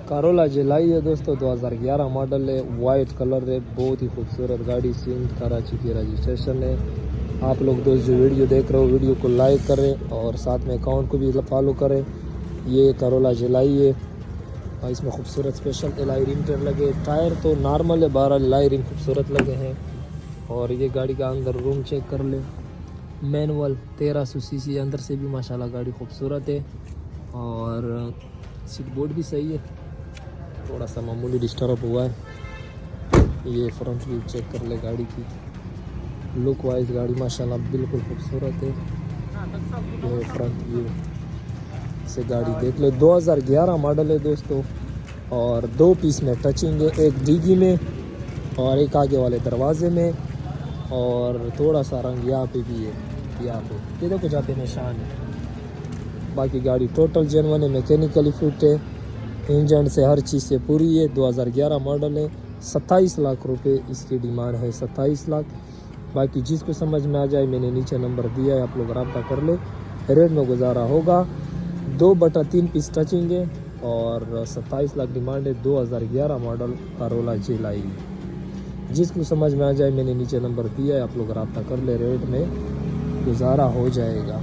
कारोला जेलाई है दोस्तों, 2011 मॉडल है, वाइट कलर है, बहुत ही खूबसूरत गाड़ी। सिंध कराची की रजिस्ट्रेशन है। आप लोग दोस्त जो वीडियो देख रहे हो, वीडियो को लाइक करें और साथ में अकाउंट को भी फॉलो करें। ये कारोला जेलाई है और इसमें खूबसूरत स्पेशल एलाई रिम टायर लगे। टायर तो नॉर्मल है, 12 एलाई रिम खूबसूरत लगे हैं। और ये गाड़ी का अंदर रूम चेक कर ले, मैनुअल 1300 सीसी, अंदर से भी माशाल्लाह गाड़ी खूबसूरत है। और सीट बोर्ड भी सही है, थोड़ा सा मामूली डिस्टर्ब हुआ है। ये फ्रंट व्यू चेक कर ले गाड़ी की, लुक वाइज गाड़ी माशाल्लाह बिल्कुल खूबसूरत है। ये फ्रंट व्यू से गाड़ी देख लो, 2011 मॉडल है दोस्तों। और 2 पीस में टचिंग है, एक डिगी में और एक आगे वाले दरवाजे में। और थोड़ा सा रंग यहाँ पे भी है, यहाँ पे ये देखो जहाँ पे निशान है। बाकी गाड़ी टोटल जेन्युइन है, मैकेनिकली फिट है, इंजन से हर चीज़ से पूरी है। 2011 मॉडल है, 27 लाख रुपए इसकी डिमांड है, 27 लाख। बाकी जिसको समझ में आ जाए मैंने नीचे नंबर दिया है, आप लोग रब्ता कर ले, रेट में गुजारा होगा। 2/3 पीस टचिंग है और 27 लाख डिमांड है। 2011 मॉडल कारोला जेलाई, जिसको समझ में आ जाए मैंने नीचे नंबर दिया है, आप लोग रब्ता कर ले, रेट में गुजारा हो जाएगा।